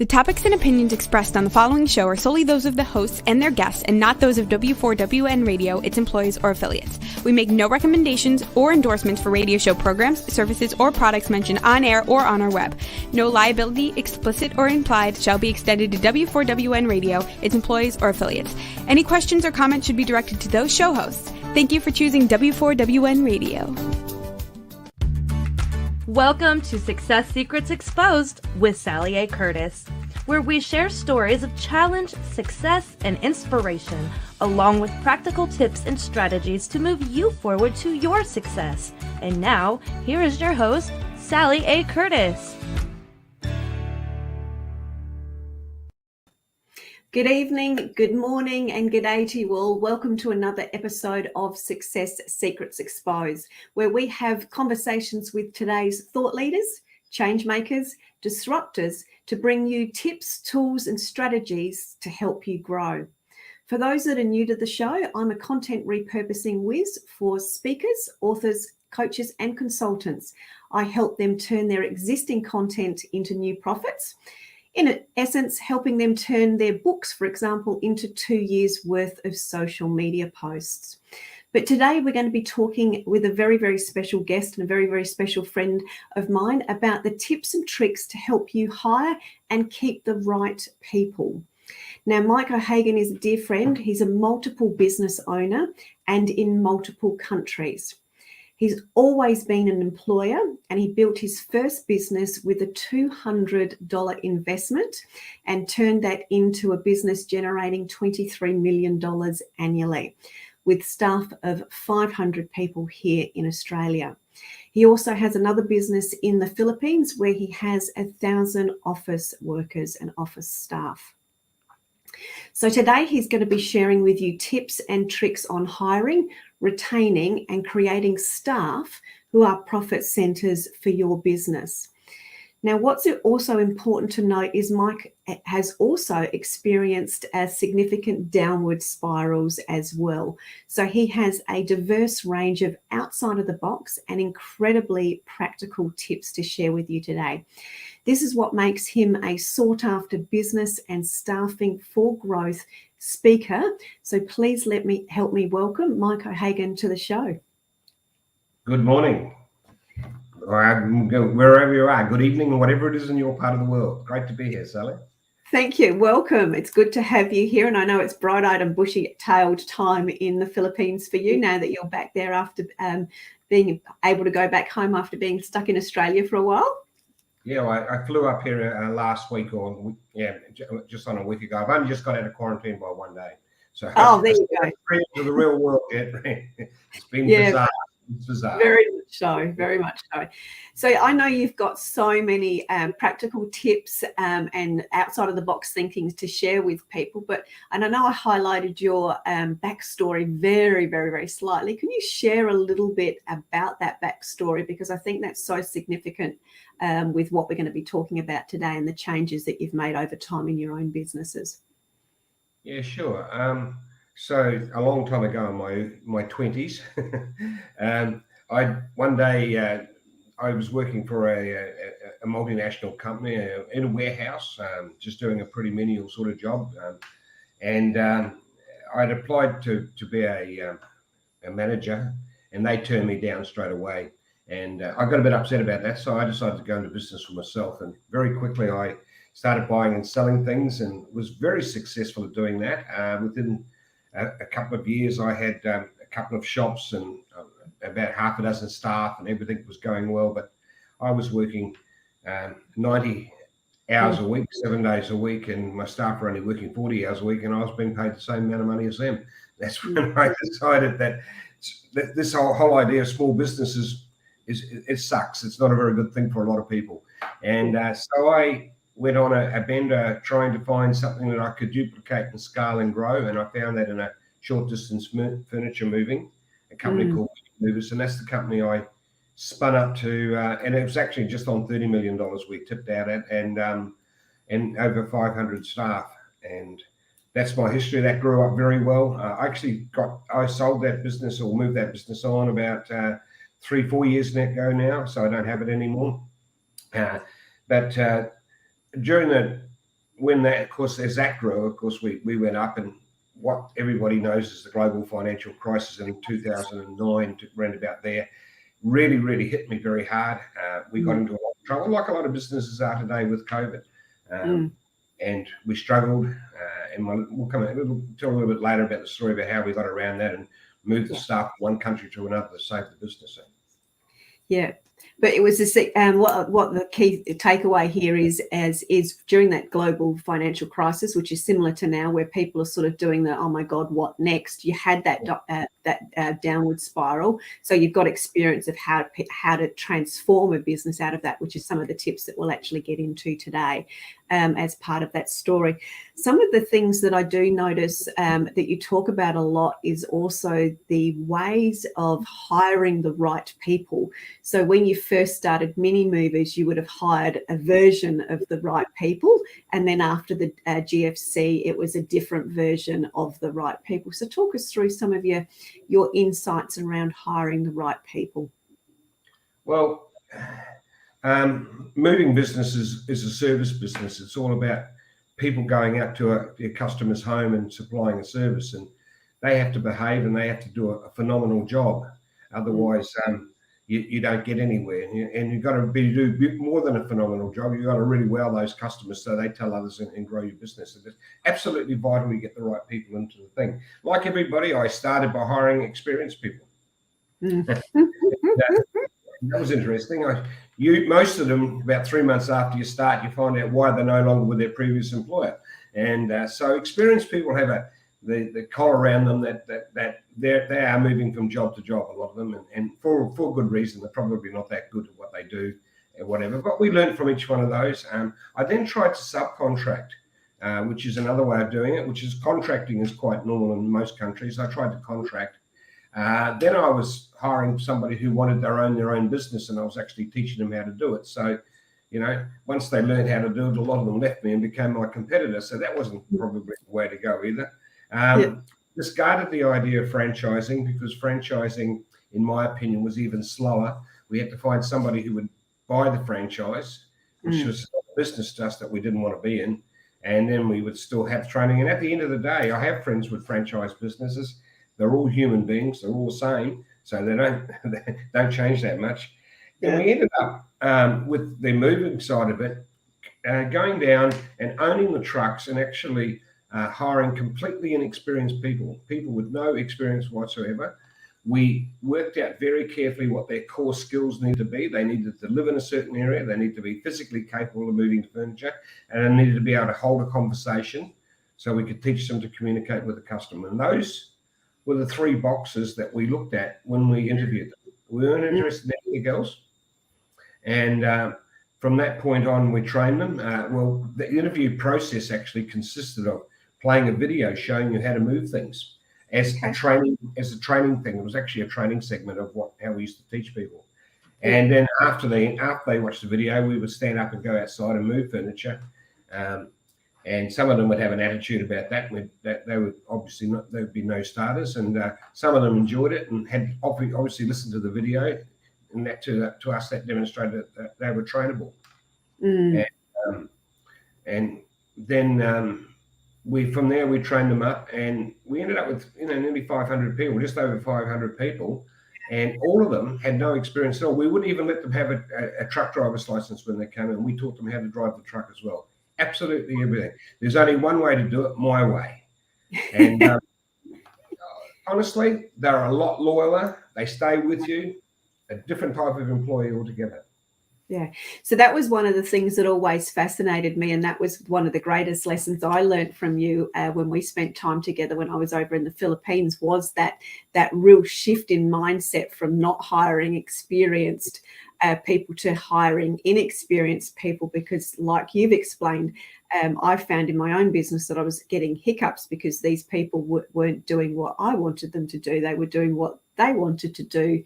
The topics and opinions expressed on the following show are solely those of the hosts and their guests and not those of W4WN Radio, its employees, or affiliates. We make no recommendations or endorsements for radio show programs, services, or products mentioned on air or on our web. No liability, explicit or implied, shall be extended to W4WN Radio, its employees, or affiliates. Any questions or comments should be directed to those show hosts. Thank you for choosing W4WN Radio. Welcome to Success Secrets Exposed with Sally A. Curtis, where we share stories of challenge, success, and inspiration, along with practical tips and strategies to move you forward to your success. And now, here is your host, Sally A. Curtis. Good evening, good morning, and good day to you all. Welcome to another episode of Success Secrets Exposed, where we have conversations with today's thought leaders, change makers, disruptors to bring you tips, tools, and strategies to help you grow. For those that are new to the show, I'm a content repurposing whiz for speakers, authors, coaches, and consultants. I help them turn their existing content into new profits. In essence, helping them turn their books, for example, into 2 years worth of social media posts. But today we're going to be talking with a very, very special guest and a very, very special friend of mine about the tips and tricks to help you hire and keep the right people. Now, Mike O'Hagan is a dear friend. He's a multiple business owner and in multiple countries. He's always been an employer, and he built his first business with a $200 investment and turned that into a business generating $23 million annually with staff of 500 people here in Australia. He also has another business in the Philippines where he has 1,000 office workers and office staff. So today he's going to be sharing with you tips and tricks on hiring, retaining, and creating staff who are profit centers for your business. Now, what's also important to note is Mike has also experienced significant downward spirals as well. So he has a diverse range of outside of the box and incredibly practical tips to share with you today. This is what makes him a sought-after business and staffing for growth speaker. So please help me welcome Mike O'Hagan to the show. Good morning. Wherever you are, good evening, whatever it is in your part of the world. Great to be here, Sally. Thank you. Welcome. It's good to have you here. And I know it's bright-eyed and bushy-tailed time in the Philippines for you now that you're back there after being able to go back home after being stuck in Australia for a while. Yeah, I flew up here last week just on a week ago. I've only just got out of quarantine by 1 day. So there you go. To the real world yet. It's been bizarre. It's bizarre. Very much so. Very much so. So I know you've got so many practical tips and outside of the box thinking to share with people. And I know I highlighted your backstory very, very, very slightly. Can you share a little bit about that backstory? Because I think that's so significant with what we're going to be talking about today and the changes that you've made over time in your own businesses. Yeah, sure. So a long time ago in my 20s, one day I was working for a multinational company in a warehouse, just doing a pretty menial sort of job, and I'd applied to be a manager, and they turned me down straight away. And I got a bit upset about that, so I decided to go into business for myself. And very quickly, I started buying and selling things, and was very successful at doing that. Within a couple of years, I had a couple of shops and about half a dozen staff, and everything was going well. But I was working 90 hours a week, 7 days a week, and my staff were only working 40 hours a week, and I was being paid the same amount of money as them. That's when I decided that this whole idea of small businesses it sucks. It's not a very good thing for a lot of people. And so I went on a bender trying to find something that I could duplicate and scale and grow. And I found that in a short distance furniture moving, a company called Movers. And that's the company I spun up to. And it was actually just on $30 million we tipped out at, and over 500 staff. And that's my history. That grew up very well. I sold that business or moved that business on about 3-4 years ago now, so I don't have it anymore. But during when that, of course, as that grew, of course, we went up, and what everybody knows is the global financial crisis in 2009, around about there, really hit me very hard. We got into a lot of trouble, like a lot of businesses are today with COVID, and we struggled. And we'll tell a little bit later about the story about how we got around that and moved the staff from one country to another to save the business. Yeah. But it was what the key takeaway here is during that global financial crisis, which is similar to now, where people are sort of doing the, oh my God, what next? You had that downward spiral. So you've got experience of how to transform a business out of that, which is some of the tips that we'll actually get into today as part of that story. Some of the things that I do notice that you talk about a lot is also the ways of hiring the right people. So when you first started Mini Movers, you would have hired a version of the right people. And then after the GFC, it was a different version of the right people. So talk us through some of your insights around hiring the right people. Well, moving business is a service business. It's all about people going out to a customer's home and supplying a service, and they have to behave and they have to do a phenomenal job. Otherwise, you don't get anywhere, and you've got to do more than a phenomenal job. You've got to really wow those customers so they tell others and grow your business. It's absolutely vital you get the right people into the thing. Like everybody, I started by hiring experienced people. That was interesting. Most of them, about 3 months after you start, you find out why they're no longer with their previous employer. And so experienced people have the collar around them that they are moving from job to job, a lot of them, and for good reason. They're probably not that good at what they do or whatever. But we learned from each one of those. I then tried to subcontract, which is another way of doing it, which is contracting is quite normal in most countries. I tried to contract. Then I was hiring somebody who wanted their own business, and I was actually teaching them how to do it. So, once they learned how to do it, a lot of them left me and became my competitor. So that wasn't probably the way to go either. Discarded the idea of franchising, because franchising, in my opinion, was even slower. We had to find somebody who would buy the franchise, which was a business to us that we didn't want to be in. And then we would still have training. And at the end of the day, I have friends with franchise businesses. They're all human beings. They're all the same. So they don't change that much. And we ended up with the moving side of it, going down and owning the trucks and actually hiring completely inexperienced people with no experience whatsoever. We worked out very carefully what their core skills need to be. They needed to live in a certain area. They need to be physically capable of moving furniture, and they needed to be able to hold a conversation so we could teach them to communicate with the customer. And those were the three boxes that we looked at when we interviewed them. We weren't interested in anything else. And from that point on, we trained them. Well, the interview process actually consisted of playing a video showing you how to move things as a training thing. It was actually a training segment of how we used to teach people. And then after they watched the video, we would stand up and go outside and move furniture. And some of them would have an attitude about that. They would obviously not. There would be no starters, and some of them enjoyed it and had obviously listened to the video, and that to us that demonstrated that they were trainable. And then from there we trained them up, and we ended up with nearly 500 people, just over 500 people, and all of them had no experience at all. We wouldn't even let them have a truck driver's license when they came in. We taught them how to drive the truck as well. Absolutely everything. There's only one way to do it, my way. And honestly, they're a lot loyaler. They stay with you, a different type of employee altogether. Yeah. So that was one of the things that always fascinated me. And that was one of the greatest lessons I learned from you when we spent time together when I was over in the Philippines, was that real shift in mindset from not hiring experienced people to hiring inexperienced people, because like you've explained, I found in my own business that I was getting hiccups because these people weren't doing what I wanted them to do. They were doing what they wanted to do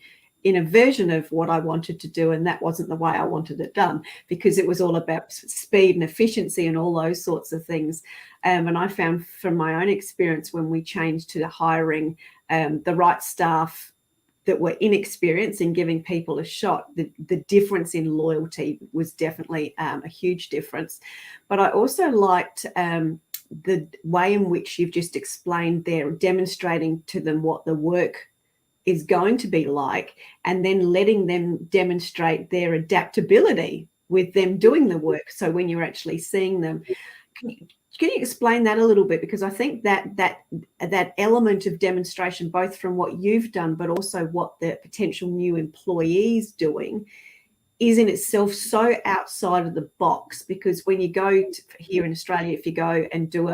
in a version of what I wanted to do, and that wasn't the way I wanted it done, because it was all about speed and efficiency and all those sorts of things. And I found from my own experience, when we changed to hiring the right staff that were inexperienced in giving people a shot, the difference in loyalty was definitely a huge difference. But I also liked the way in which you've just explained there, demonstrating to them what the work is going to be like, and then letting them demonstrate their adaptability with them doing the work. So when you're actually seeing them, can you explain that a little bit? Because I think that element of demonstration, both from what you've done, but also what the potential new employees doing, is in itself so outside of the box. Because when you go here in Australia, if you go and do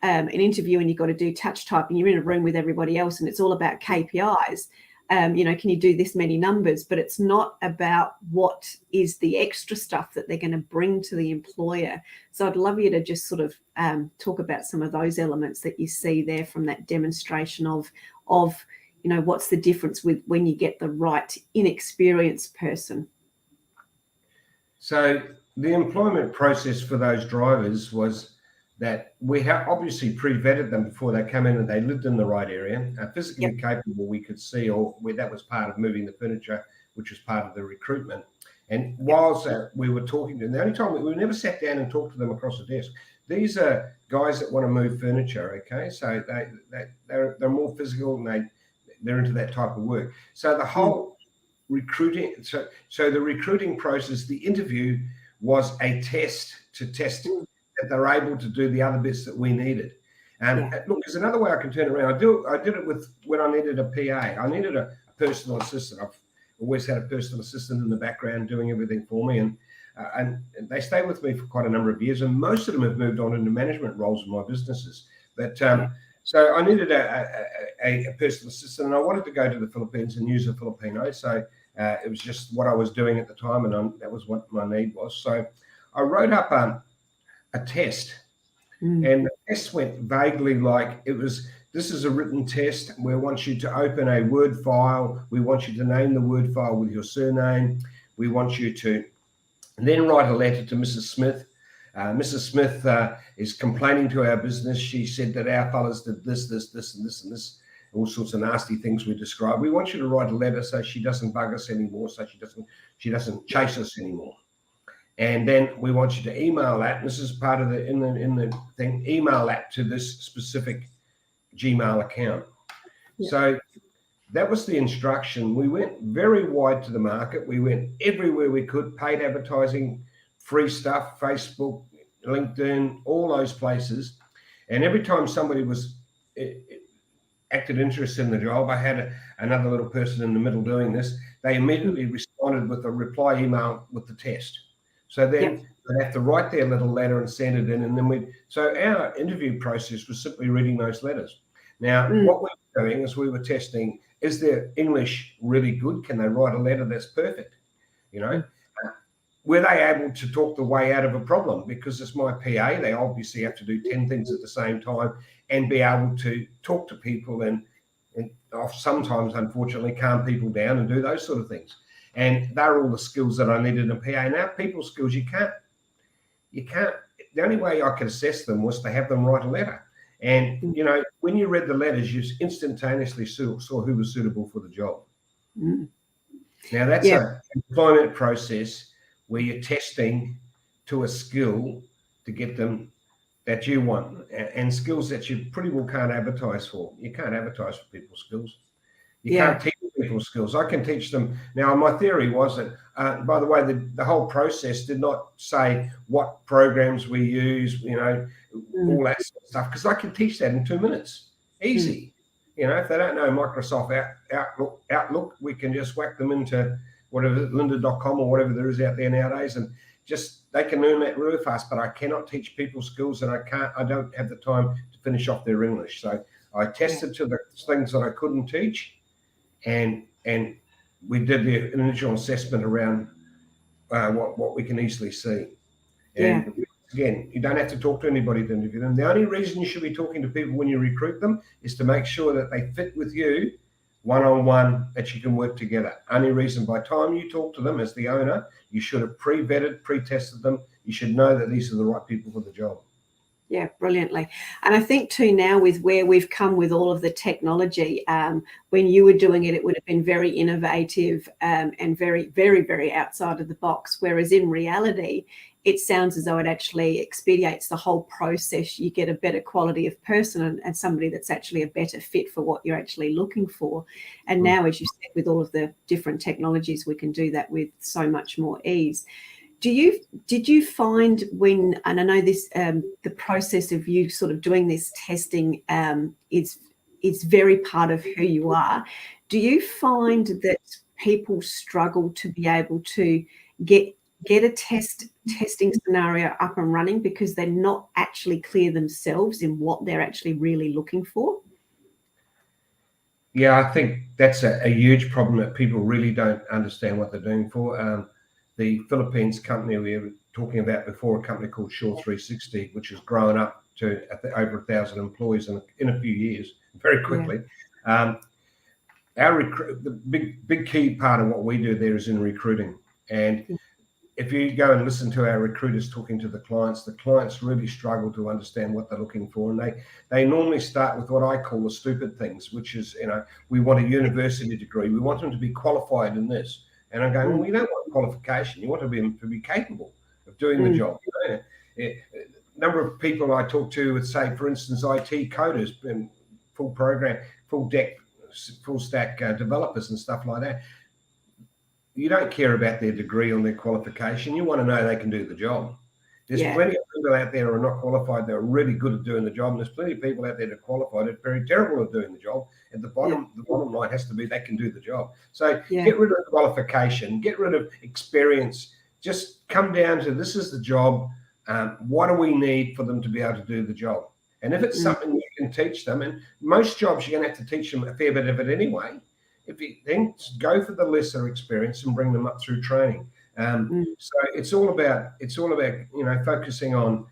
an interview and you've got to do touch typing, you're in a room with everybody else and it's all about KPIs. Can you do this many numbers? But it's not about what is the extra stuff that they're going to bring to the employer. So I'd love you to just sort of talk about some of those elements that you see there from that demonstration of what's the difference with when you get the right inexperienced person. So the employment process for those drivers was that we have obviously pre-vetted them before they come in, and they lived in the right area, physically capable, we could see, or where that was part of moving the furniture, which was part of the recruitment. And whilst we were talking to them, the only time we never sat down and talked to them across the desk. These are guys that want to move furniture, okay? So they're more physical, and they're into that type of work. So the whole recruiting, so the recruiting process, the interview was a test to test that they're able to do the other bits that we needed. Look, there's another way I can turn it around. I did it with when I needed a PA. I needed a personal assistant. I've always had a personal assistant in the background doing everything for me, and they stay with me for quite a number of years, and most of them have moved on into management roles in my businesses. But so I needed a personal assistant, and I wanted to go to the Philippines and use a Filipino. So it was just what I was doing at the time, and that was what my need was. So I wrote up a test, and the test went vaguely like this is a written test. We want you to open a Word file. We want you to name the Word file with your surname. We want you to then write a letter to Mrs. Smith. Mrs. Smith is complaining to our business. She said that our fellas did this, and this, all sorts of nasty things we described. We want you to write a letter so she doesn't bug us anymore, so she doesn't chase us anymore. And then we want you to email that. And this is part of in the thing. Email that to this specific Gmail account. Yeah. So that was the instruction. We went very wide to the market. We went everywhere we could, paid advertising, free stuff, Facebook, LinkedIn, all those places. And every time somebody acted interest in the job, I had another little person in the middle doing this. They immediately responded with a reply email with the test. So then they'd have to write their little letter and send it in. And then so our interview process was simply reading those letters. Now, what we were doing is we were testing, is their English really good? Can they write a letter that's perfect? Were they able to talk the way out of a problem? Because it's my PA, they obviously have to do 10 things at the same time and be able to talk to people and sometimes, unfortunately, calm people down and do those sort of things. And they're all the skills that I needed in a PA. Now, people skills, you can't, the only way I could assess them was to have them write a letter. And, when you read the letters, you instantaneously saw who was suitable for the job. Now, that's an employment process where you're testing to a skill to get them that you want, and skills that you pretty well can't advertise for. You can't advertise for people's skills. You can't teach people's skills. I can teach them. Now, my theory was that, by the way, the whole process did not say what programs we use, all that sort of stuff, because I can teach that in 2 minutes. Easy. If they don't know Microsoft Outlook, we can just whack them into whatever, lynda.com or whatever there is out there nowadays, and just they can learn that really fast. But I cannot teach people skills, and I don't have the time to finish off their English. So I tested to the things that I couldn't teach, and we did the initial assessment around what we can easily see. And again, you don't have to talk to anybody to interview them. The only reason you should be talking to people when you recruit them is to make sure that they fit with you one-on-one, that you can work together. Only reason, by the time you talk to them as the owner, you should have pre-vetted, pre-tested them. You should know that these are the right people for the job. Yeah, brilliantly. And I think too, now with where we've come with all of the technology, when you were doing it, it would have been very innovative and very, very, very outside of the box. Whereas in reality, it sounds as though it actually expedites the whole process. You get a better quality of person and somebody that's actually a better fit for what you're actually looking for. And now, as you said, with all of the different technologies, we can do that with so much more ease. Did you find when, and I know this, the process of you sort of doing this testing is very part of who you are. Do you find that people struggle to be able to get a testing scenario up and running because they're not actually clear themselves in what they're actually really looking for? Yeah, I think that's a huge problem, that people really don't understand what they're doing for. The Philippines company we were talking about before, a company called Shaw 360, which has grown up to over 1,000 employees in a few years, very quickly. Yeah. The big key part of what we do there is in recruiting. And if you go and listen to our recruiters talking to the clients really struggle to understand what they're looking for. And they normally start with what I call the stupid things, which is, we want a university degree. We want them to be qualified in this. And I'm going, well, you don't want qualification. You want to be capable of doing the job. Number of people I talk to would say, for instance, IT coders and full stack developers and stuff like that. You don't care about their degree or their qualification. You want to know they can do the job. There's plenty of people out there who are not qualified that are really good at doing the job. And there's plenty of people out there that are qualified that are very terrible at doing the job. At the bottom line has to be they can do the job. So get rid of qualification, get rid of experience. Just come down to, this is the job. What do we need for them to be able to do the job? And if it's something you can teach them, and most jobs you're going to have to teach them a fair bit of it anyway. If you then go for the lesser experience and bring them up through training. So it's all about focusing on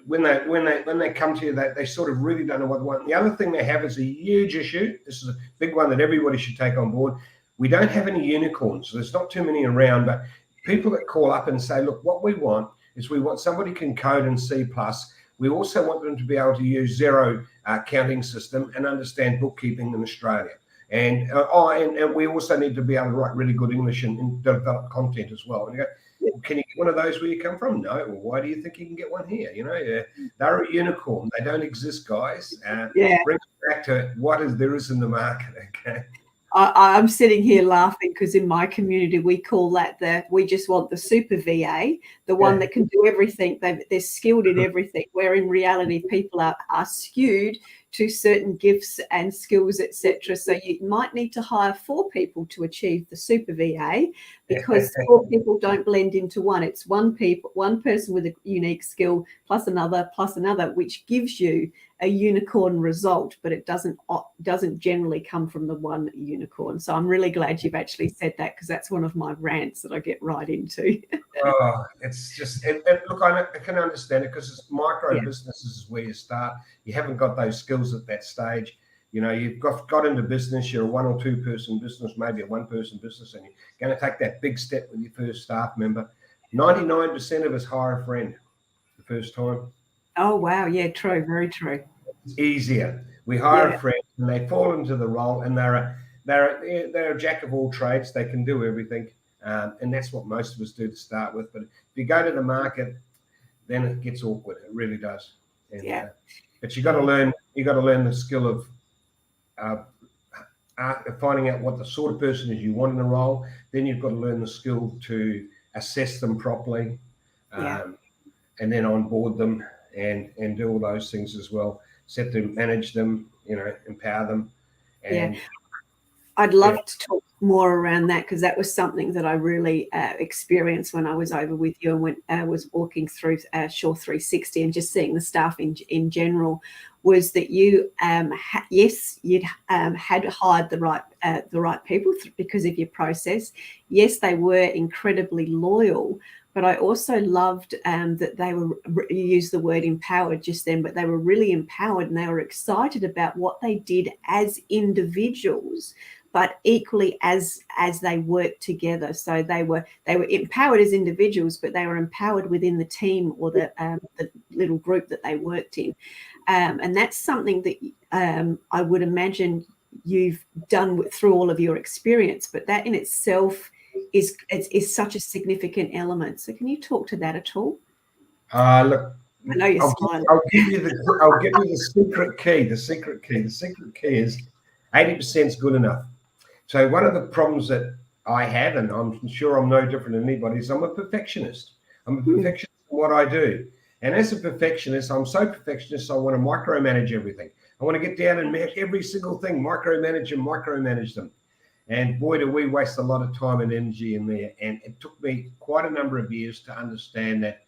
when they come to you, they sort of really don't know what they want. The other thing they have is a huge issue. This is a big one that everybody should take on board. We don't have any unicorns. There's not too many around, but people that call up and say, look, what we want is we want somebody can code in C++. We also want them to be able to use Xero counting system and understand bookkeeping in Australia. And we also need to be able to write really good English and develop content as well. And you go, can you get one of those where you come from? No. Well, why do you think you can get one here? They're a unicorn. They don't exist, guys. Bring it back to what there is in the market. Okay. I'm sitting here laughing because in my community we call that we just want the super VA, the one that can do everything. They're skilled in everything. Where in reality people are skewed to certain gifts and skills, etc. So you might need to hire 4 people to achieve the super VA, because 4 people don't blend into one. It's one person with a unique skill plus another, which gives you a unicorn result, but it doesn't generally come from the one unicorn. So I'm really glad you've actually said that, because that's one of my rants that I get right into. It's just, and look, I can understand it, because it's micro businesses is where you start. You haven't got those skills at that stage. You've got into business, you're a 1 or 2 person business, maybe a 1 person business, and you're going to take that big step with your first staff member. 99% of us hire a friend the first time. Oh, wow. Yeah, true. Very true. It's easier. We hire a friend and they fall into the role, and they're a jack of all trades. They can do everything. And that's what most of us do to start with. But if you go to the market, then it gets awkward. It really does. And, but you got to learn the skill of finding out what the sort of person is you want in a role. Then you've got to learn the skill to assess them properly, and then onboard them and do all those things as well. Set them, manage them, empower them. And I'd love to talk more around that, because that was something that I really experienced when I was over with you and when I was walking through Shaw 360 and just seeing the staff in general, was that you had hired the right people because of your process. Yes, they were incredibly loyal, but I also loved that they were, you used the word empowered just then, but they were really empowered and they were excited about what they did as individuals, but equally as they worked together. So they were empowered as individuals, but they were empowered within the team or the little group that they worked in. And that's something that I would imagine you've done through all of your experience, but that in itself is such a significant element. So can you talk to that at all? Look, I know you're smiling. I'll give you the secret key. The secret key is 80% is good enough. So one of the problems that I have, and I'm sure I'm no different than anybody, is I'm a perfectionist. I'm a perfectionist in what I do. And as a perfectionist, I'm so perfectionist, I want to micromanage everything. I want to get down and match every single thing, micromanage them. And boy, do we waste a lot of time and energy in there. And it took me quite a number of years to understand that.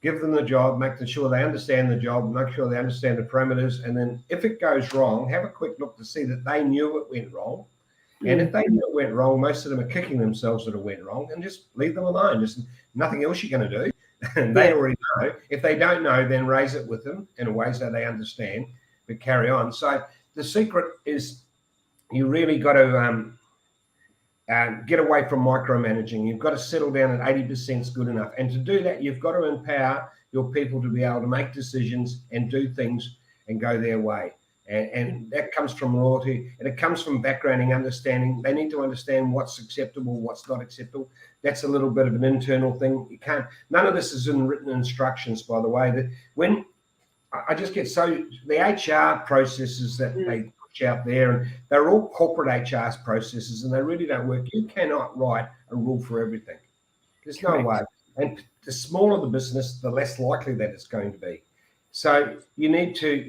Give them the job, making sure they understand the job, make sure they understand the parameters. And then if it goes wrong, have a quick look to see that they knew it went wrong. And if they knew it went wrong, most of them are kicking themselves that it went wrong, and just leave them alone. There's nothing else you're going to do. And they already know. If they don't know, then raise it with them in a way so they understand, but carry on. So the secret is you really got to get away from micromanaging. You've got to settle down at 80% is good enough. And to do that, you've got to empower your people to be able to make decisions and do things and go their way. And that comes from loyalty, and it comes from backgrounding, understanding. They need to understand what's acceptable, what's not acceptable. That's a little bit of an internal thing. You can't. None of this is in written instructions, by the way. That when I just get the HR processes that they push out there, and they're all corporate HR processes, and they really don't work. You cannot write a rule for everything. There's no way. And the smaller the business, the less likely that it's going to be. So you need to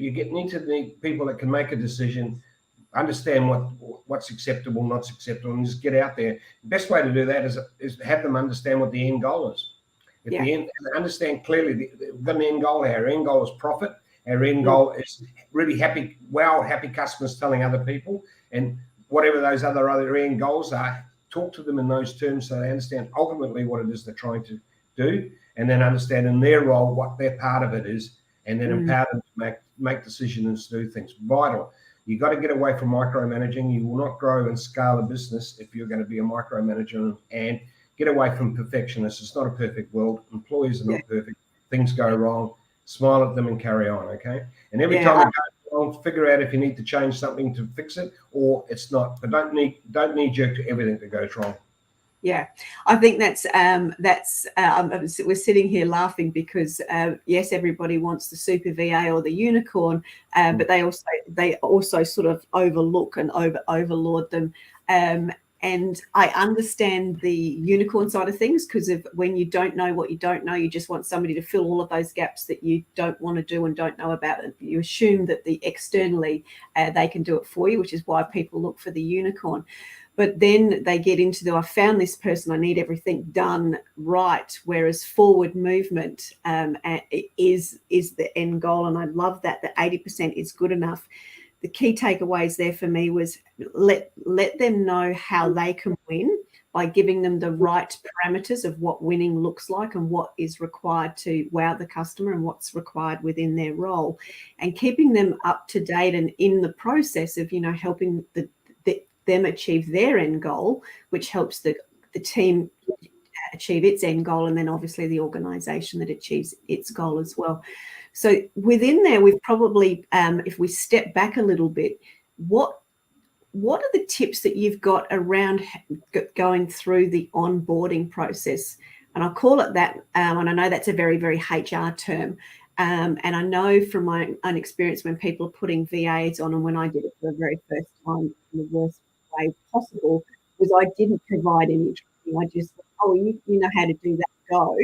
need people that can make a decision, understand what's acceptable, not acceptable, and just get out there. The best way to do that is to have them understand what the end goal is. Understand clearly, we've got an end goal. Our end goal is profit. Our end goal is really happy customers telling other people, and whatever those other end goals are, talk to them in those terms so they understand ultimately what it is they're trying to do, and then understand in their role what their part of it is. And then empower them to make decisions, do things. Vital. You've got to get away from micromanaging. You will not grow and scale a business if you're going to be a micromanager, and get away from perfectionists. It's not a perfect world. Employees are not perfect. Things go wrong. Smile at them and carry on, okay? And every time it goes wrong, figure out if you need to change something to fix it or it's not. But don't knee jerk to everything that goes wrong. Yeah, I think we're sitting here laughing because yes, everybody wants the super VA or the unicorn, but they also sort of overlook and overlord them. And I understand the unicorn side of things, because when you don't know what you don't know, you just want somebody to fill all of those gaps that you don't want to do and don't know about. And you assume that externally they can do it for you, which is why people look for the unicorn. But then they get into I found this person, I need everything done right. Whereas forward movement is the end goal. And I love that 80% is good enough. The key takeaways there for me was let them know how they can win by giving them the right parameters of what winning looks like and what is required to wow the customer and what's required within their role, and keeping them up to date and in the process of, helping them achieve their end goal, which helps the team achieve its end goal, and then obviously the organization that achieves its goal as well. So within there, we've probably, if we step back a little bit, what are the tips that you've got around going through the onboarding process? And I'll call it that, and I know that's a very, very HR term. And I know from my own experience, when people are putting VAs on, and when I did it for the very first time in the worst way possible, was I didn't provide any training. I just, you know how to do that, go.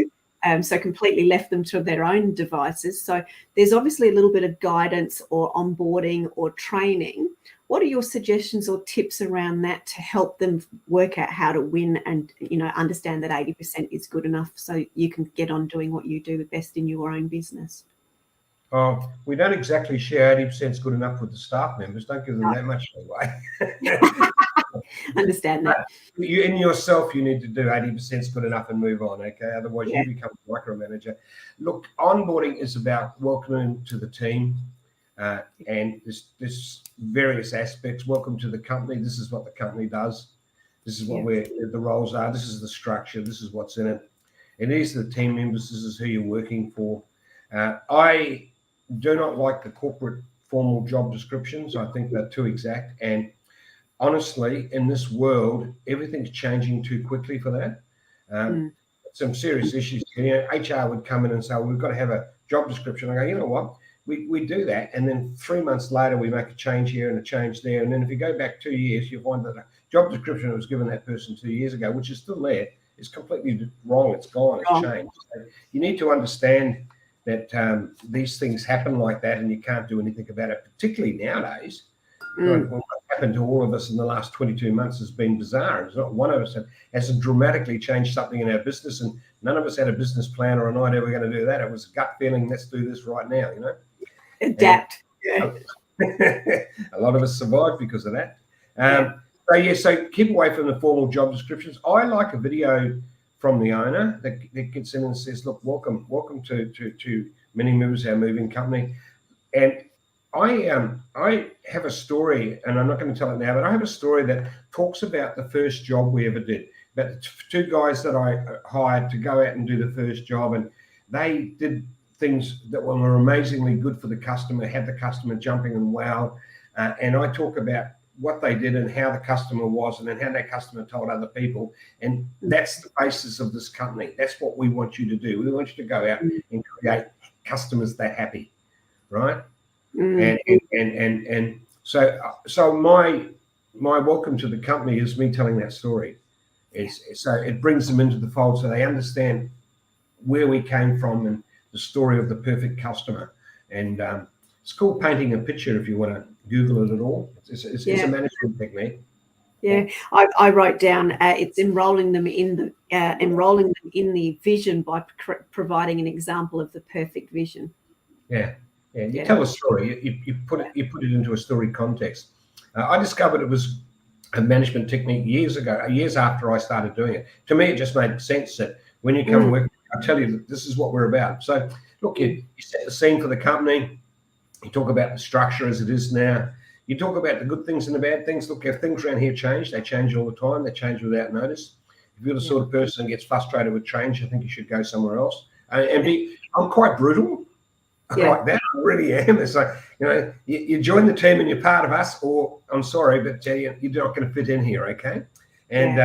So completely left them to their own devices. So there's obviously a little bit of guidance or onboarding or training. What are your suggestions or tips around that to help them work out how to win and, understand that 80% is good enough so you can get on doing what you do best in your own business? We don't exactly share 80% is good enough with the staff members. Don't give them that much away. Understand that. You in yourself, you need to do 80% is good enough and move on, okay? Otherwise, you become a micromanager. Look, onboarding is about welcoming to the team. and there's various aspects. Welcome to the company. This is what the company does. This is what the roles are. This is the structure. This is what's in it. And these are the team members. This is who you're working for. I do not like the corporate formal job descriptions. I think they're too exact. And honestly, in this world, everything's changing too quickly for that. Some serious issues. HR would come in and say, well, we've got to have a job description. I go, you know what? We do that. And then 3 months later, we make a change here and a change there. And then if you go back 2 years, you'll find that a job description that was given that person 2 years ago, which is still there, is completely wrong. It's gone. It's changed. So you need to understand that these things happen like that, and you can't do anything about it, particularly nowadays. What happened to all of us in the last 22 months has been bizarre. It's not one of us hasn't dramatically changed something in our business, and none of us had a business plan or an idea we're going to do that. It was a gut feeling, let's do this right now, Adapt. A lot of us survived because of that. So keep away from the formal job descriptions. I like a video from the owner that gets in and says, look, welcome to Mini Moves, our moving company. And I have a story, and I'm not going to tell it now, but I have a story that talks about the first job we ever did. About the two guys that I hired to go out and do the first job, and they did things that were amazingly good for the customer, had the customer jumping and wow. And I talk about what they did and how the customer was, and then how that customer told other people. And that's the basis of this company. That's what we want you to do. We want you to go out and create customers that are happy, right? And so my welcome to the company is me telling that story. So it brings them into the fold so they understand where we came from and the story of the perfect customer. And it's called painting a picture if you want to Google it at all. It's a management technique. Yeah, I wrote down it's enrolling them in the vision by providing an example of the perfect vision. You tell a story. You put it into a story context. I discovered it was a management technique years after I started doing it. To me, it just made sense that when you come work, I tell you that this is what we're about. So look, you set the scene for the company. You talk about the structure as it is now. You talk about the good things and the bad things. Look, if things around here change, they change all the time. They change without notice. If you're the sort of person that gets frustrated with change, I think you should go somewhere else. I'm quite brutal. Like that, I really am. It's like, you join the team and you're part of us, or I'm sorry, but you're not going to fit in here, okay? And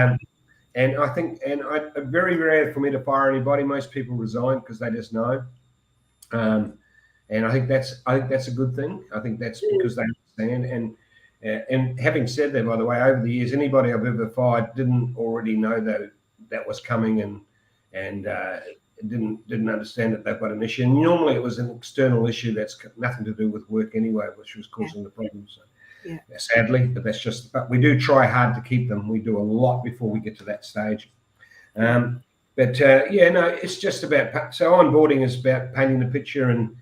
I think, it's very rare for me to fire anybody. Most people resign because they just know. And I think that's a good thing. I think that's because they understand. And having said that, by the way, over the years, anybody I've ever fired didn't already know that was coming and didn't understand that they've got an issue. And normally it was an external issue that's nothing to do with work anyway, which was causing the problem. So sadly, but we do try hard to keep them. We do a lot before we get to that stage. It's just about, so onboarding is about painting the picture and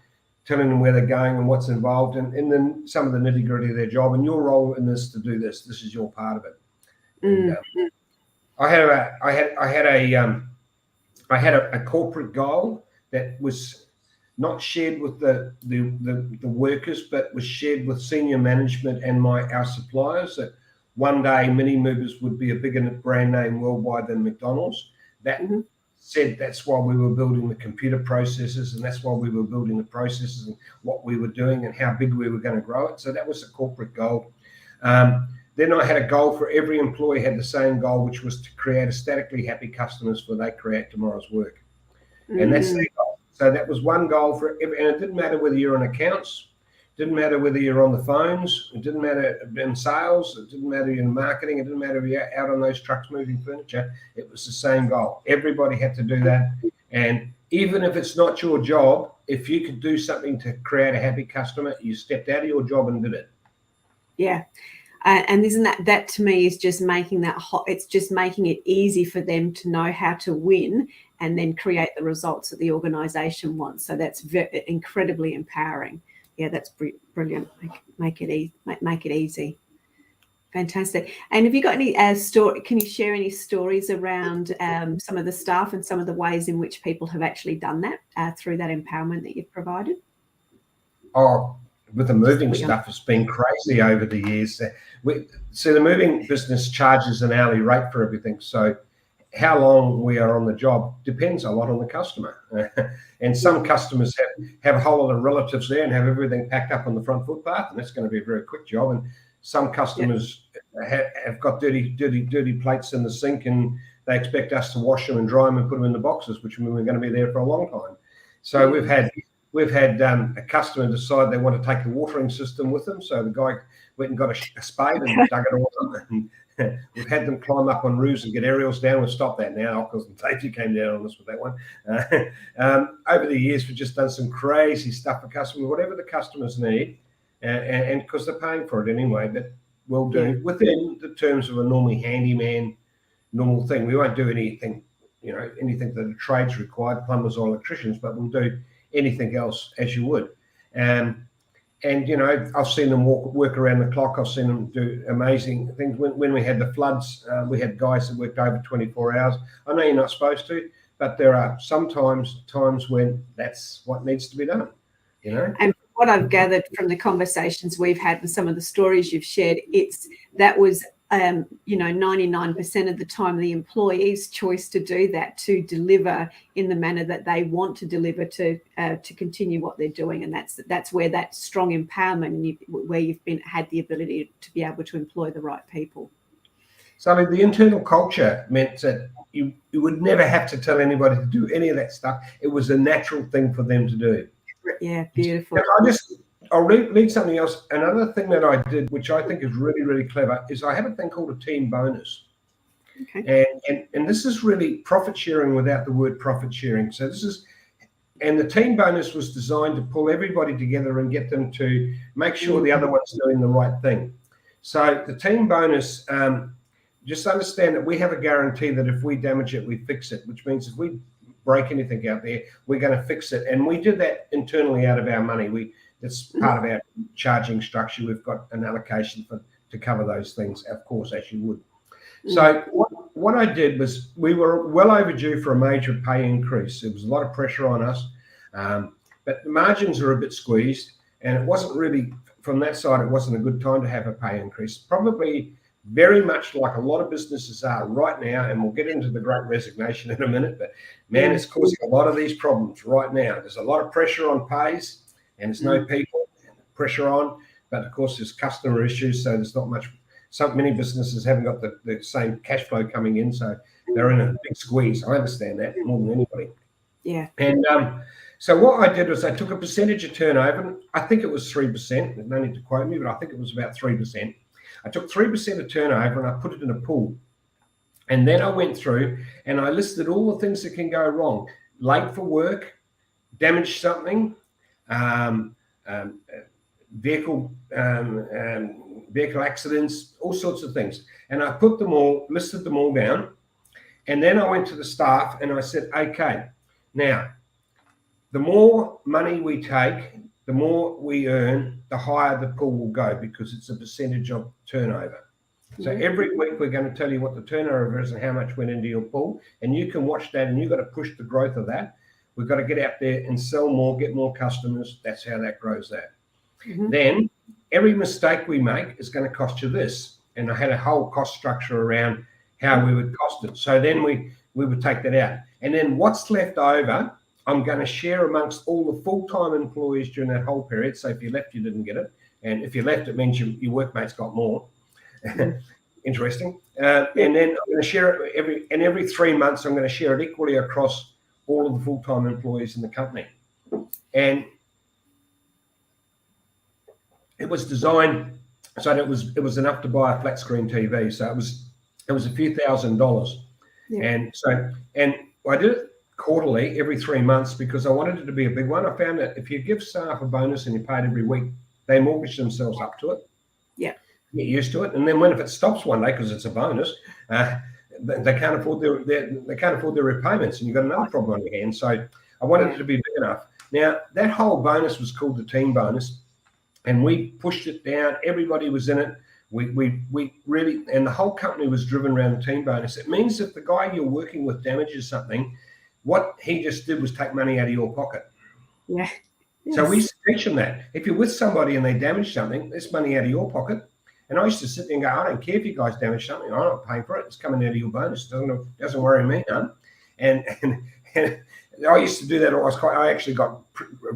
telling them where they're going and what's involved, and then some of the nitty gritty of their job, and your role in this to do this. This is your part of it. And, I had a corporate goal that was not shared with the workers, but was shared with senior management and our suppliers, that one day Mini Movers would be a bigger brand name worldwide than McDonald's. That said, that's why we were building the computer processes, and that's why we were building the processes and what we were doing and how big we were going to grow it. So that was a corporate goal. Then I had a goal for every employee had the same goal, which was to create aesthetically happy customers for they create tomorrow's work. And that's their goal. So that was one goal for every, and it didn't matter whether you're on accounts, didn't matter whether you're on the phones, it didn't matter in sales, it didn't matter in marketing, it didn't matter if you're out on those trucks moving furniture. It was the same goal. Everybody had to do that. And even if it's not your job, if you could do something to create a happy customer, you stepped out of your job and did it. Yeah. And isn't that to me is just making it's just making it easy for them to know how to win and then create the results that the organization wants. So that's incredibly empowering. Yeah, that's brilliant. Make it easy. Fantastic. And have you got any can you share any stories around some of the staff and some of the ways in which people have actually done that through that empowerment that you've provided? Oh, with the moving stuff, it's been crazy over the years. So the moving business charges an hourly rate for everything. So how long we are on the job depends a lot on the customer. And some customers have a whole lot of relatives there and have everything packed up on the front footpath, and that's going to be a very quick job. And some customers have got dirty plates in the sink, and they expect us to wash them and dry them and put them in the boxes, which means we're going to be there for a long time. So we've had a customer decide they want to take the watering system with them. So the guy went and got a spade and dug it all up. And we've had them climb up on roofs and get aerials down. We've stopped that now because the safety came down on us with that one. Over the years, we've just done some crazy stuff for customers, whatever the customers need, and because they're paying for it anyway, but we'll do within the terms of a normally handyman normal thing. We won't do anything that the trades required, plumbers or electricians, but we'll do anything else as you would. And I've seen them work around the clock. I've seen them do amazing things. When we had the floods, we had guys that worked over 24 hours. I know you're not supposed to, but there are sometimes times when that's what needs to be done, And what I've gathered from the conversations we've had and some of the stories you've shared, that was 99% of the time the employee's choice to do that, to deliver in the manner that they want to deliver, to continue what they're doing. And that's where that strong empowerment, where you've had the ability to be able to employ the right people. So the internal culture meant that you would never have to tell anybody to do any of that stuff. It was a natural thing for them to do. Yeah, beautiful. I'll read something else. Another thing that I did, which I think is really, really clever, is I have a thing called a team bonus. Okay. And this is really profit sharing without the word profit sharing. So the team bonus was designed to pull everybody together and get them to make sure the other one's doing the right thing. So the team bonus, just understand that we have a guarantee that if we damage it, we fix it, which means if we break anything out there, we're going to fix it. And we did that internally out of our money. It's part of our charging structure. We've got an allocation to cover those things, of course, as you would. So what I did was, we were well overdue for a major pay increase. There was a lot of pressure on us, but the margins are a bit squeezed, and it wasn't really, from that side, it wasn't a good time to have a pay increase. Probably very much like a lot of businesses are right now, and we'll get into the great resignation in a minute, but man, it's causing a lot of these problems right now. There's a lot of pressure on pays, and there's no people, pressure on, but of course there's customer issues, so there's not much. Many businesses haven't got the same cash flow coming in, so they're in a big squeeze. I understand that more than anybody. Yeah. And so what I did was I took a percentage of turnover, and I think it was 3%. There's no need to quote me, but I think it was about 3%. I took 3% of turnover and I put it in a pool. And then I went through and I listed all the things that can go wrong: late for work, damage something, vehicle accidents, all sorts of things. And I listed them all down. And then I went to the staff and I said, okay, now, the more money we take, the more we earn, the higher the pool will go, because it's a percentage of turnover. So every week we're going to tell you what the turnover is and how much went into your pool. And you can watch that, and you've got to push the growth of that. We've got to get out there and sell more, get more customers. That's how that grows that. Then every mistake we make is going to cost you this. And I had a whole cost structure around how we would cost it. So then we would take that out. And then what's left over, I'm going to share amongst all the full-time employees during that whole period. So if you left, you didn't get it. And if you left, it means your workmates got more. Interesting. And then I'm going to share it every 3 months, I'm going to share it equally across all of the full-time employees in the company. And it was designed so that it was enough to buy a flat screen TV. So it was a few $1,000s. Yeah. And I did it quarterly, every 3 months, because I wanted it to be a big one. I found that if you give staff a bonus and you pay it every week, they mortgage themselves up to it. Yeah. Get used to it. And then if it stops one day because it's a bonus, they can't afford their repayments, and you've got another problem on your hands. So I wanted it to be big enough. Now, that whole bonus was called the team bonus, and we pushed it down. Everybody was in it. We really, and the whole company was driven around the team bonus. It means if the guy you're working with damages something, what he just did was take money out of your pocket. Yeah. Yes. So we used to teach them that. If you're with somebody and they damage something, there's money out of your pocket. And I used to sit there and go, I don't care if you guys damage something. I'm not paying for it. It's coming out of your bonus. It doesn't worry me, huh? And I used to do that. I actually got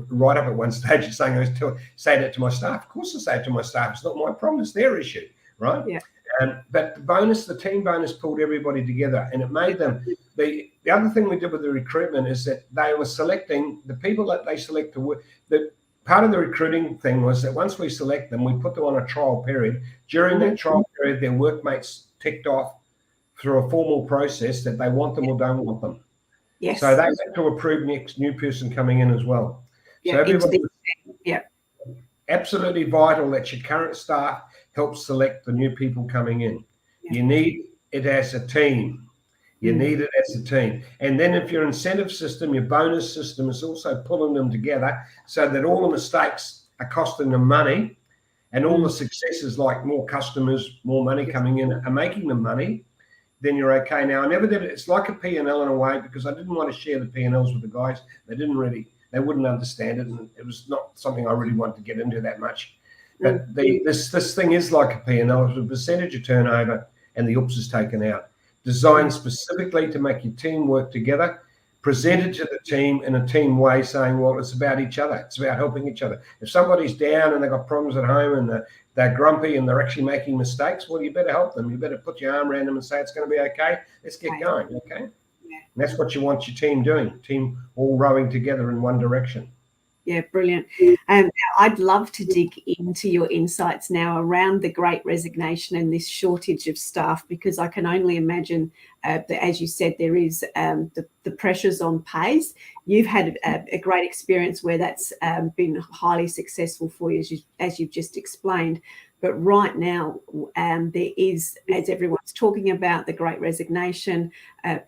right up at one stage saying say that to my staff. Of course I say it to my staff. It's not my problem. It's their issue, right? Yeah. But the team bonus pulled everybody together, and it made them. The other thing we did with the recruitment is that they were selecting the people that they select to work. The part of the recruiting thing was that once we select them, we put them on a trial period. During that trial period, their workmates ticked off through a formal process that they want them or don't want them. Yes. So they had to approve next new person coming in as well. Yeah, so everybody, yeah. Absolutely vital that your current staff help select the new people coming in. Yeah. You need it as a team. You need it as a team. And then if your incentive system, your bonus system is also pulling them together so that all the mistakes are costing them money and all the successes like more customers, more money coming in are making them money, then you're okay. Now, I never did it. It's like a P&L in a way because I didn't want to share the P&Ls with the guys. They wouldn't understand it. And it was not something I really wanted to get into that much. But this thing is like a P&L. It's a percentage of turnover and the oops is taken out. Designed specifically to make your team work together, presented to the team in a team way saying, well, it's about each other. It's about helping each other. If somebody's down and they've got problems at home and they're grumpy and they're actually making mistakes, well, you better help them. You better put your arm around them and say, it's going to be okay. Let's get going, okay? Yeah. And that's what you want your team doing, team all rowing together in one direction. Yeah, brilliant. I'd love to dig into your insights now around the Great Resignation and this shortage of staff, because I can only imagine that, as you said, there is the pressures on pays. You've had a great experience where that's been highly successful for you, as you've just explained. But right now, there is, as everyone's talking about, the Great Resignation.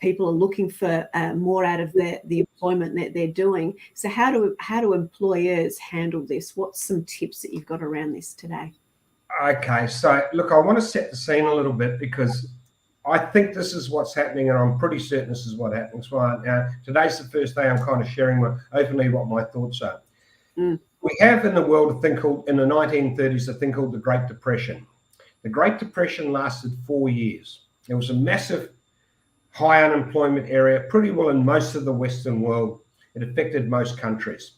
People are looking for more out of the employment that they're doing. So how do employers handle this? What's some tips that you've got around this today? Okay, so look, I want to set the scene a little bit because I think this is what's happening, and I'm pretty certain this is what happens. Today's the first day I'm kind of sharing openly what my thoughts are. We have in the world a thing called, in the 1930s, a thing called the Great Depression. The Great Depression lasted 4 years. There was a massive high unemployment area, pretty well in most of the Western world. It affected most countries.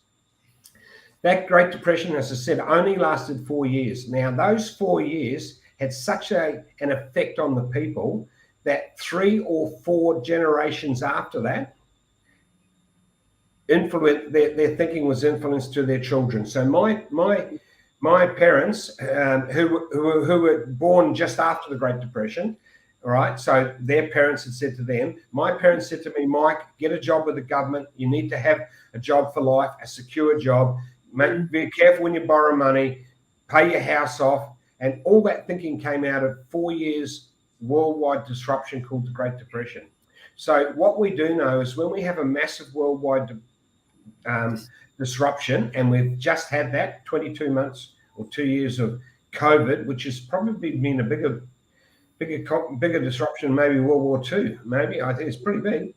That Great Depression, as I said, only lasted 4 years. Now, those 4 years had such an effect on the people that 3 or 4 generations after that, their thinking was influenced to their children. So my parents, who were born just after the Great Depression, all right, so their parents had said to them, my parents said to me, Mike, get a job with the government. You need to have a job for life, a secure job. Be careful when you borrow money, pay your house off. And all that thinking came out of 4 years worldwide disruption called the Great Depression. So what we do know is when we have a massive worldwide disruption, and we've just had that 22 months or 2 years of COVID, which has probably been a bigger disruption, maybe World War II. Maybe I think it's pretty big,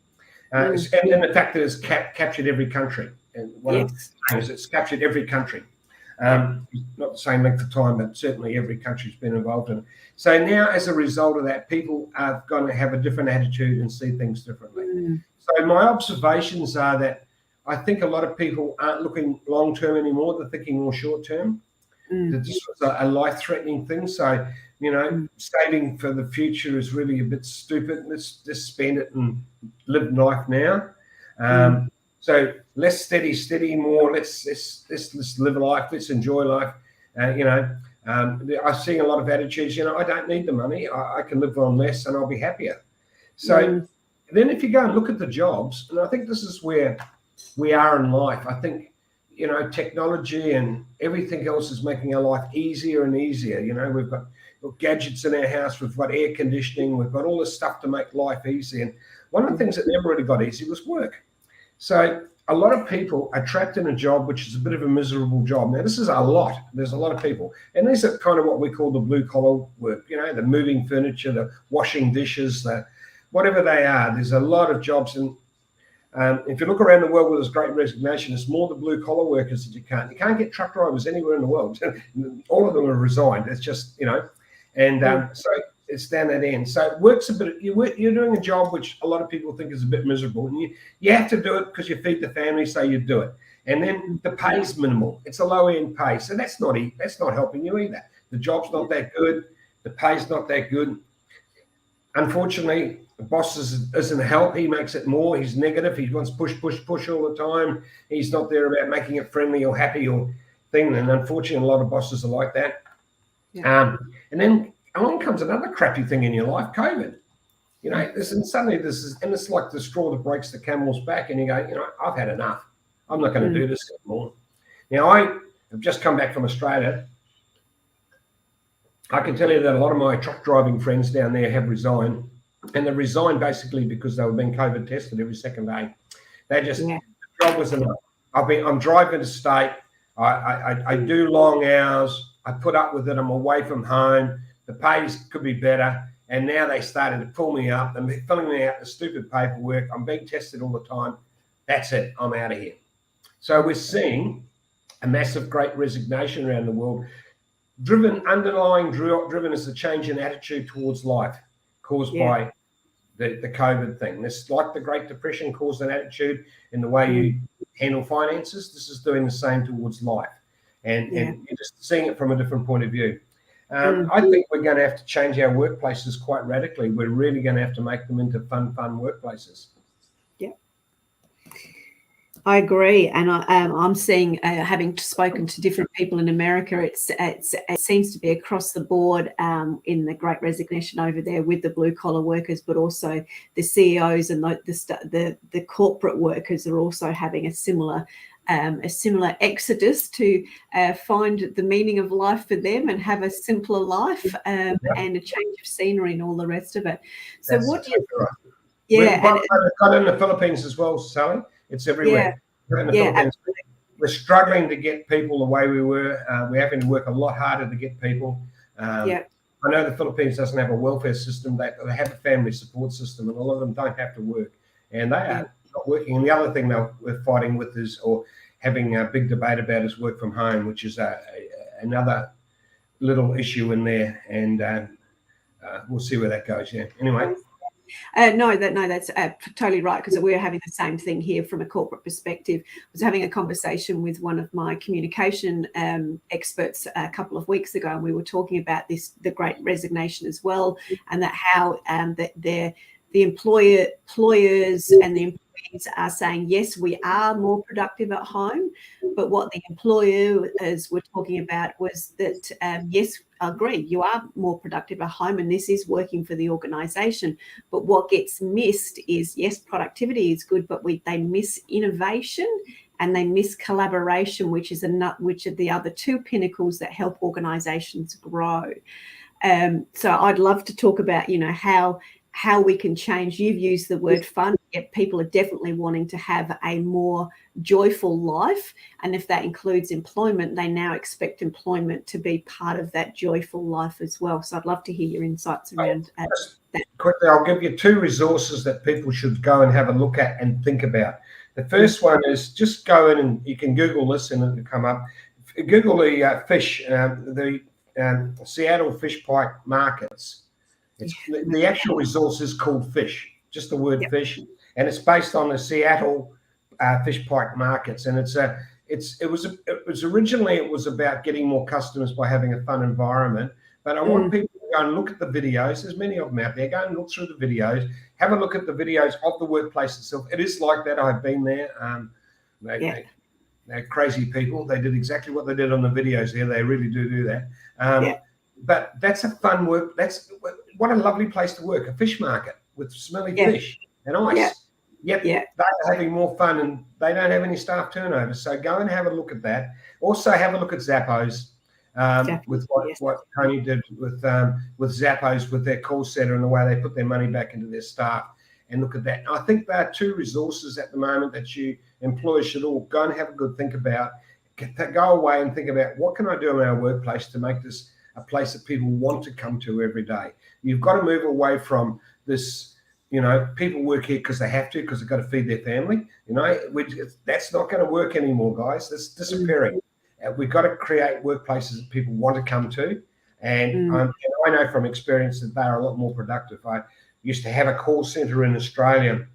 and the fact that it's captured every country, and one of the things it's captured every country. Not the same length of time, but certainly every country's been involved in it. So now, as a result of that, people are going to have a different attitude and see things differently. So my observations are that I think a lot of people aren't looking long-term anymore. They're thinking more short-term. This was a life-threatening thing. So, saving for the future is really a bit stupid. Let's just spend it and live life now. So less steady, more. Let's live life. Let's enjoy life. I'm seeing a lot of attitudes. I don't need the money. I can live on less, and I'll be happier. So then, if you go and look at the jobs, and I think this is where we are in life. I think technology and everything else is making our life easier and easier. We've got gadgets in our house. We've got air conditioning. We've got all this stuff to make life easy. And one of the things that never really got easy was work. So a lot of people are trapped in a job which is a bit of a miserable job. Now, this is a lot. There's a lot of people. And these are kind of what we call the blue-collar work, the moving furniture, the washing dishes, whatever they are. There's a lot of jobs. And If you look around the world where there's great resignation, it's more the blue-collar workers that you can't get truck drivers anywhere in the world. All of them have resigned. It's just, and so it's down that end. So it works a bit. You're doing a job which a lot of people think is a bit miserable, and you have to do it because you feed the family, so you do it. And then the pay's minimal. It's a low-end pay, so that's not helping you either. The job's not that good. The pay's not that good. Unfortunately, the boss isn't help. He makes it more. He's negative. He wants push all the time. He's not there about making it friendly or happy or thing. And unfortunately, a lot of bosses are like that. Yeah. And then along comes another crappy thing in your life, COVID. Suddenly it's like the straw that breaks the camel's back, and you go, I've had enough. I'm not going to do this anymore. Now, I have just come back from Australia. I can tell you that a lot of my truck driving friends down there have resigned, and they resigned basically because they were being COVID tested every second day. The job was enough. I'm driving to state. I do long hours. I put up with it. I'm away from home. The pays could be better. And now they started to pull me up. They're filling me out the stupid paperwork. I'm being tested all the time. That's it. I'm out of here. So we're seeing a massive great resignation around the world. Underlying driven is the change in attitude towards life caused by the COVID thing. This, like the Great Depression, caused an attitude in the way you handle finances. This is doing the same towards life. And you're just seeing it from a different point of view. I think we're going to have to change our workplaces quite radically. We're really going to have to make them into fun workplaces. Yeah, I agree. And I'm seeing, having spoken to different people in America, it seems to be across the board in the Great Resignation over there with the blue collar workers, but also the CEOs and the corporate workers are also having a similar exodus to find the meaning of life for them and have a simpler life and a change of scenery and all the rest of it. So that's what do you? Right. Yeah, we've got in the Philippines as well, Sally. It's everywhere. In the Philippines, we're struggling to get people the way we were. We're having to work a lot harder to get people. I know the Philippines doesn't have a welfare system. They have a family support system, and a lot of them don't have to work, and they are not working. And the other thing that we're fighting with is, or having a big debate about, is work from home, which is another little issue in there, and we'll see where that goes. Yeah. Anyway. That's totally right, because we're having the same thing here from a corporate perspective. I was having a conversation with one of my communication experts a couple of weeks ago, and we were talking about the Great Resignation as well, and that how the employers and the employees are saying, yes, we are more productive at home, but what the employers were talking about was that, yes, I agree, you are more productive at home, and this is working for the organisation. But what gets missed is, yes, productivity is good, but they miss innovation and they miss collaboration, which are the other two pinnacles that help organisations grow. So I'd love to talk about, how we can change. You've used the word fun. Yet people are definitely wanting to have a more joyful life. And if that includes employment, they now expect employment to be part of that joyful life as well. So I'd love to hear your insights around that. Quickly, I'll give you two resources that people should go and have a look at and think about. The first one is, just go in and you can Google this and it'll come up. Google the Seattle fish pike markets. The actual resource is called Fish, just the word fish, and it's based on the Seattle fish pike markets. And it was originally about getting more customers by having a fun environment. But I want people to go and look at the videos. There's many of them out there. Go and look through the videos. Have a look at the videos of the workplace itself. It is like that. I've been there. They're crazy people. They did exactly what they did on the videos there. They really do that. But that's a fun work. What a lovely place to work, a fish market with smelly fish and ice. They're having more fun, and they don't have any staff turnover. So go and have a look at that. Also have a look at Zappos, with what Tony did with Zappos, with their call center and the way they put their money back into their staff. And look at that. And I think there are two resources at the moment that employers should all go and have a good think about. Go away and think about, what can I do in our workplace to make this a place that people want to come to every day. You've got to move away from this, people work here because they have to, because they've got to feed their family. That's not going to work anymore, guys. That's disappearing. We've got to create workplaces that people want to come to. And I know from experience that they are a lot more productive. I used to have a call center in Australia,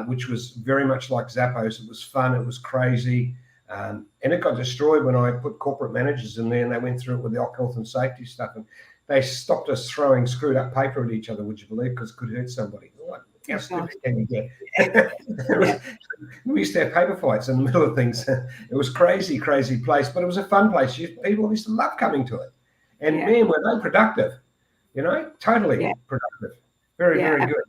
which was very much like Zappos. It was fun. It was crazy. And it got destroyed when I put corporate managers in there, and they went through it with the health and safety stuff. And they stopped us throwing screwed up paper at each other, would you believe? Because it could hurt somebody. How stupid can you get? We used to have paper fights in the middle of things. It was crazy, crazy place, but it was a fun place. People used to love coming to it. And man, were they productive, totally productive. Very, very good.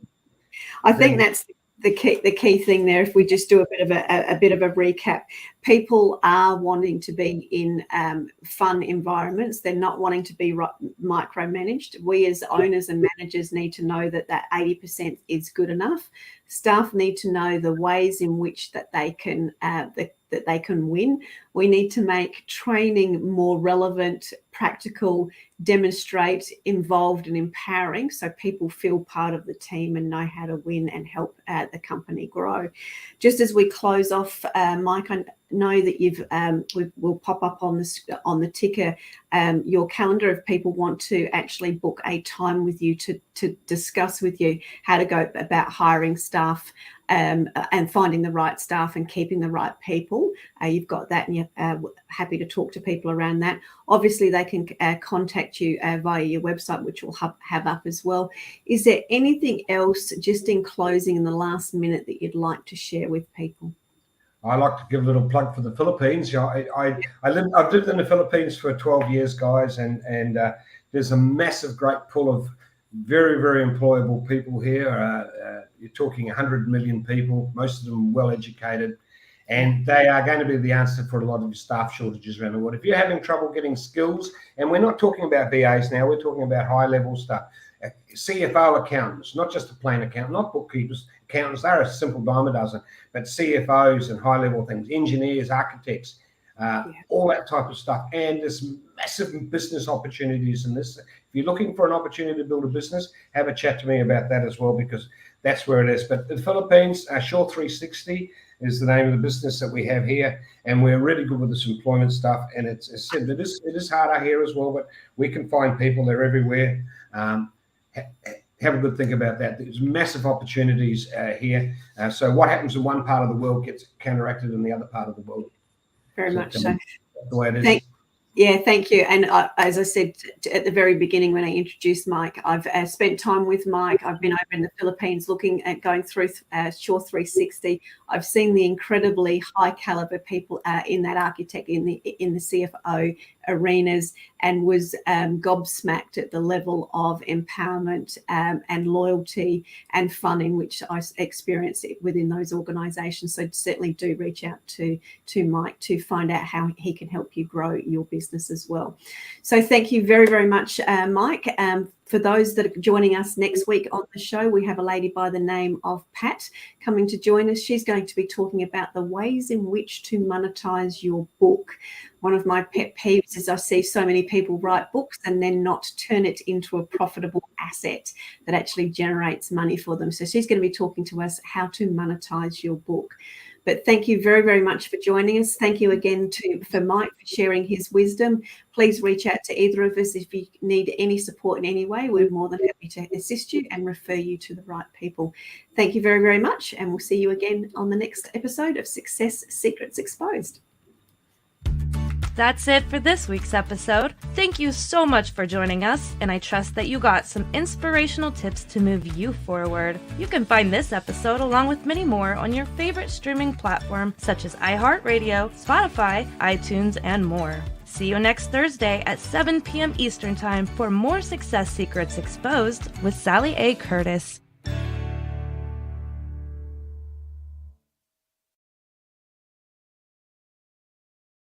I think that's the key thing there. If we just do a bit of a recap, people are wanting to be in fun environments. They're not wanting to be micromanaged. We as owners and managers need to know that 80% is good enough. Staff need to know the ways in which that they can that they can win. We need to make training more relevant, practical, demonstrate, involved and empowering, so people feel part of the team and know how to win and help the company grow. Just as we close off, Mike, I know that we'll pop up on the ticker your calendar if people want to actually book a time with you to discuss with you how to go about hiring staff and finding the right staff and keeping the right people. You've got that, and you're happy to talk to people around that. Obviously, they can contact you via your website, which we'll have up as well. Is there anything else, just in closing in the last minute, that you'd like to share with people? I like to give a little plug for the Philippines. I've lived in the Philippines for 12 years, guys, and there's a massive, great pool of very, very employable people here. You're talking 100 million people, most of them well educated, and they are going to be the answer for a lot of staff shortages around the world. If you're having trouble getting skills, and we're not talking about BAs now, we're talking about high level stuff. CFO accountants, not just a plain accountant, not bookkeepers, accountants, they're a simple dime a dozen, but CFOs and high level things, engineers, architects, all that type of stuff. And there's massive business opportunities in this. If you're looking for an opportunity to build a business, have a chat to me about that as well, because that's where it is. But the Philippines, Shore 360 is the name of the business that we have here, and we're really good with this employment stuff. And it is harder here as well, but we can find people. They're everywhere. Have a good think about that. There's massive opportunities here. So what happens in one part of the world gets counteracted in the other part of the world. Very much so. The way it is. Thank you. And as I said at the very beginning when I introduced Mike, I've spent time with Mike. I've been over in the Philippines looking at going through Shore 360. I've seen the incredibly high caliber people in that architect, in the CFO arenas, and was gobsmacked at the level of empowerment and loyalty and fun in which I experienced it within those organizations. So certainly do reach out to Mike to find out how he can help you grow your business as well. So thank you very, very much, Mike. For those that are joining us next week on the show, we have a lady by the name of Pat coming to join us. She's going to be talking about the ways in which to monetize your book. One of my pet peeves is I see so many people write books and then not turn it into a profitable asset that actually generates money for them. So she's going to be talking to us how to monetize your book. But thank you very, very much for joining us. Thank you again for Mike for sharing his wisdom. Please reach out to either of us if you need any support in any way. We're more than happy to assist you and refer you to the right people. Thank you very, very much. And we'll see you again on the next episode of Success Secrets Exposed. That's it for this week's episode. Thank you so much for joining us, and I trust that you got some inspirational tips to move you forward. You can find this episode along with many more on your favorite streaming platform such as iHeartRadio, Spotify, iTunes, and more. See you next Thursday at 7 p.m. Eastern Time for more Success Secrets Exposed with Sally A. Curtis.